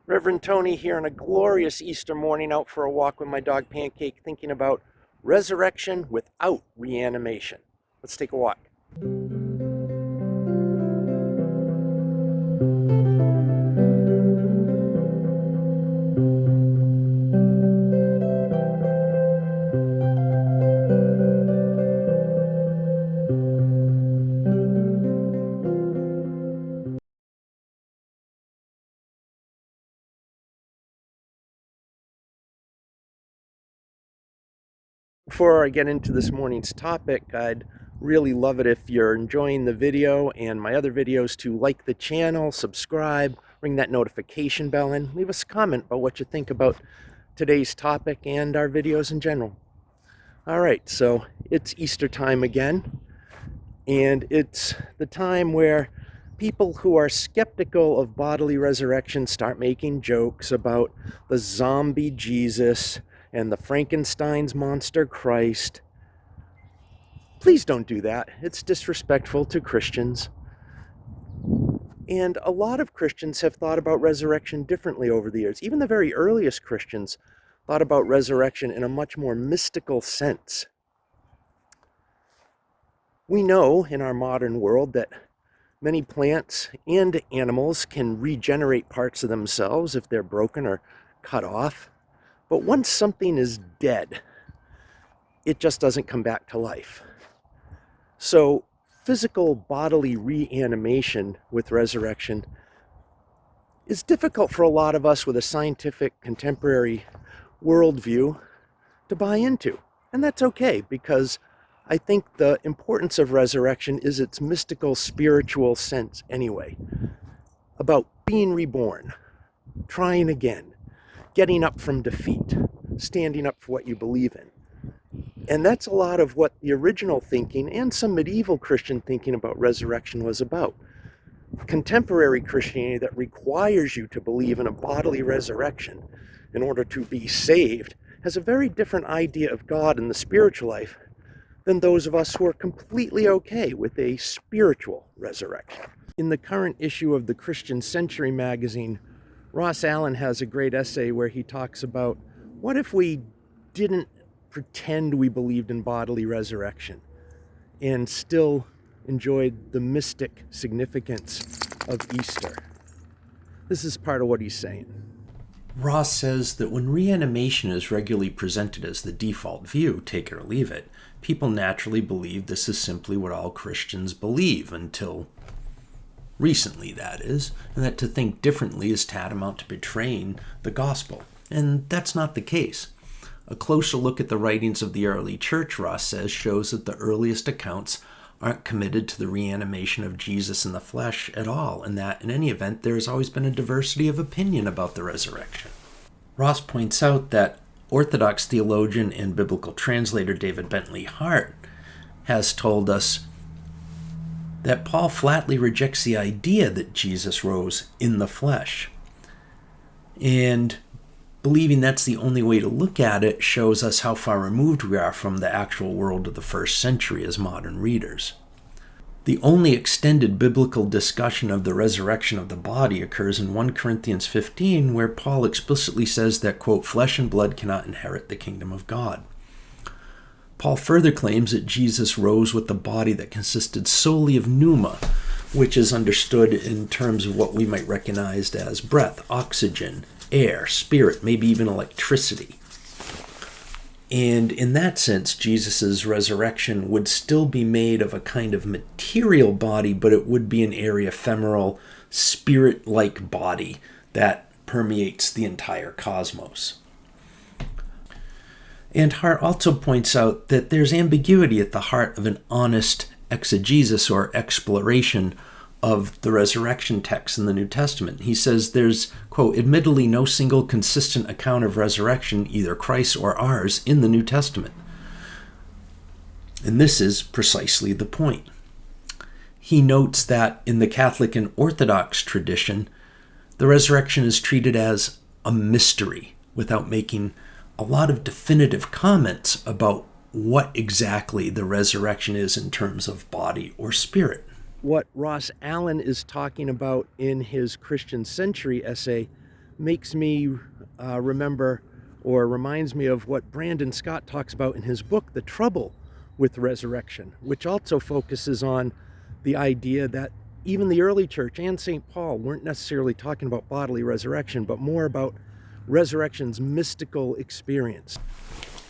Reverend Tony here on a glorious Easter morning out for a walk with my dog Pancake, thinking about resurrection without reanimation. Let's take a walk. Before I get into this morning's topic, I'd really love it if you're enjoying the video and my other videos to like the channel, subscribe, ring that notification bell, and leave us a comment about what you think about today's topic and our videos in general. All right, so it's Easter time again, and it's the time where people who are skeptical of bodily resurrection start making jokes about the zombie Jesus and the Frankenstein's monster Christ. Please don't do that. It's disrespectful to Christians. And a lot of Christians have thought about resurrection differently over the years. Even the very earliest Christians thought about resurrection in a much more mystical sense. We know in our modern world that many plants and animals can regenerate parts of themselves if they're broken or cut off. But once something is dead, it just doesn't come back to life. So physical bodily reanimation with resurrection is difficult for a lot of us with a scientific contemporary worldview to buy into. And that's okay, because I think the importance of resurrection is its mystical, spiritual sense anyway, about being reborn, trying again, getting up from defeat, standing up for what you believe in. And that's a lot of what the original thinking and some medieval Christian thinking about resurrection was about. Contemporary Christianity that requires you to believe in a bodily resurrection in order to be saved has a very different idea of God and the spiritual life than those of us who are completely okay with a spiritual resurrection. In the current issue of the Christian Century magazine, Ross Allen has a great essay where he talks about what if we didn't pretend we believed in bodily resurrection and still enjoyed the mystic significance of Easter. This is part of what he's saying. Ross says that when reanimation is regularly presented as the default view, take it or leave it, people naturally believe this is simply what all Christians believe until recently, that is, and that to think differently is tantamount to betraying the gospel. And that's not the case. A closer look at the writings of the early church, Ross says, shows that the earliest accounts aren't committed to the reanimation of Jesus in the flesh at all, and that, in any event, there has always been a diversity of opinion about the resurrection. Ross points out that Orthodox theologian and biblical translator David Bentley Hart has told us that Paul flatly rejects the idea that Jesus rose in the flesh. And believing that's the only way to look at it shows us how far removed we are from the actual world of the first century as modern readers. The only extended biblical discussion of the resurrection of the body occurs in 1 Corinthians 15, where Paul explicitly says that, quote, flesh and blood cannot inherit the kingdom of God. Paul further claims that Jesus rose with the body that consisted solely of pneuma, which is understood in terms of what we might recognize as breath, oxygen, air, spirit, maybe even electricity. And in that sense, Jesus' resurrection would still be made of a kind of material body, but it would be an ephemeral, spirit-like body that permeates the entire cosmos. And Hart also points out that there's ambiguity at the heart of an honest exegesis or exploration of the resurrection text in the New Testament. He says there's, quote, admittedly no single consistent account of resurrection, either Christ's or ours, in the New Testament. And this is precisely the point. He notes that in the Catholic and Orthodox tradition, the resurrection is treated as a mystery without making a lot of definitive comments about what exactly the resurrection is in terms of body or spirit. What Ross Allen is talking about in his Christian Century essay makes me remember or reminds me of what Brandon Scott talks about in his book, The Trouble with Resurrection, which also focuses on the idea that even the early church and St. Paul weren't necessarily talking about bodily resurrection, but more about resurrection's mystical experience.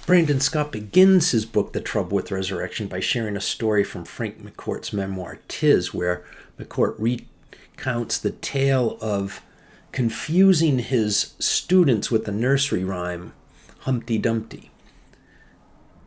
Brandon Scott begins his book, The Trouble with Resurrection, by sharing a story from Frank McCourt's memoir, "'Tis," where McCourt recounts the tale of confusing his students with the nursery rhyme, Humpty Dumpty.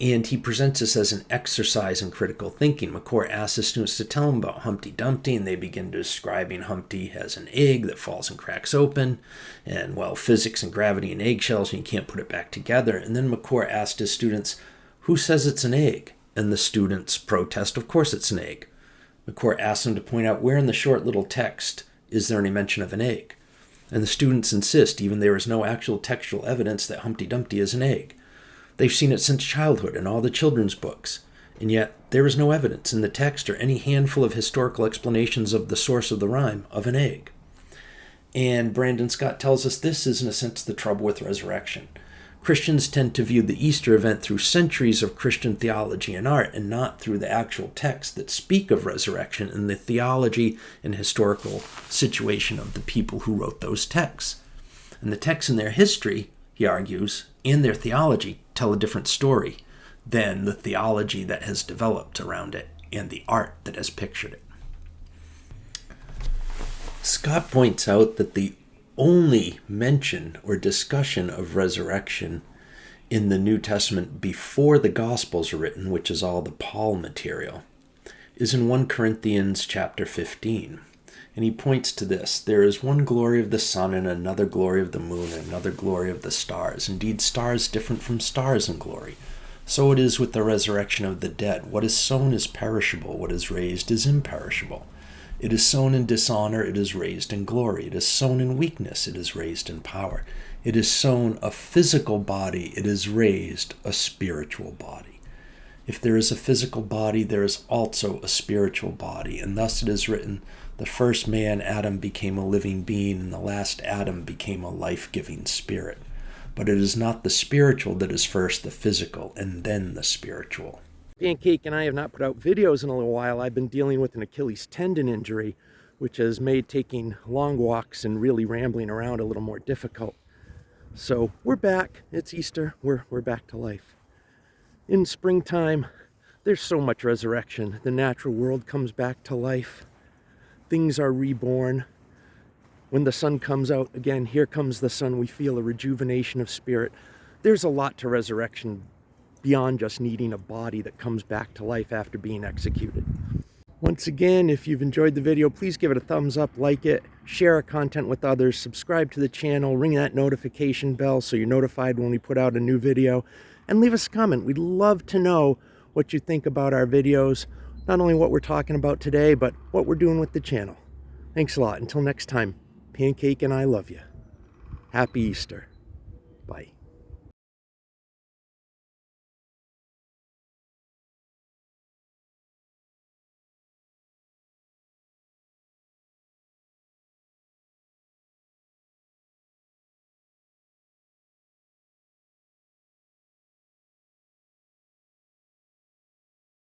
And he presents this as an exercise in critical thinking. McCourt asks his students to tell him about Humpty Dumpty, and they begin describing Humpty as an egg that falls and cracks open, and, well, physics and gravity and eggshells, and you can't put it back together. And then McCourt asked his students, who says it's an egg? And the students protest, of course it's an egg. McCourt asks them to point out where in the short little text is there any mention of an egg. And the students insist, even there is no actual textual evidence that Humpty Dumpty is an egg. They've seen it since childhood in all the children's books, and yet there is no evidence in the text or any handful of historical explanations of the source of the rhyme of an egg. And Brandon Scott tells us this is, in a sense, the trouble with resurrection. Christians tend to view the Easter event through centuries of Christian theology and art, and not through the actual texts that speak of resurrection and the theology and historical situation of the people who wrote those texts. And the texts in their history, he argues, and their theology tell a different story than the theology that has developed around it and the art that has pictured it. Scott points out that the only mention or discussion of resurrection in the New Testament before the Gospels are written, which is all the Paul material, is in 1 Corinthians chapter 15. And he points to this: there is one glory of the sun, and another glory of the moon, and another glory of the stars. Indeed, stars different from stars in glory. So it is with the resurrection of the dead. What is sown is perishable, what is raised is imperishable. It is sown in dishonor, it is raised in glory. It is sown in weakness, it is raised in power. It is sown a physical body, it is raised a spiritual body. If there is a physical body, there is also a spiritual body. And thus it is written, the first man, Adam, became a living being, and the last Adam became a life-giving spirit. But it is not the spiritual that is first the physical, and then the spiritual. Pancake and I have not put out videos in a little while. I've been dealing with an Achilles tendon injury, which has made taking long walks and really rambling around a little more difficult. So we're back. It's Easter. We're back to life. In springtime, there's so much resurrection. The natural world comes back to life. Things are reborn. When the sun comes out, again, here comes the sun, we feel a rejuvenation of spirit. There's a lot to resurrection beyond just needing a body that comes back to life after being executed. Once again, if you've enjoyed the video, please give it a thumbs up, like it, share our content with others, subscribe to the channel, ring that notification bell so you're notified when we put out a new video, and leave us a comment. We'd love to know what you think about our videos, not only what we're talking about today, but what we're doing with the channel. Thanks a lot. Until next time, Pancake and I love you. Happy Easter. Bye.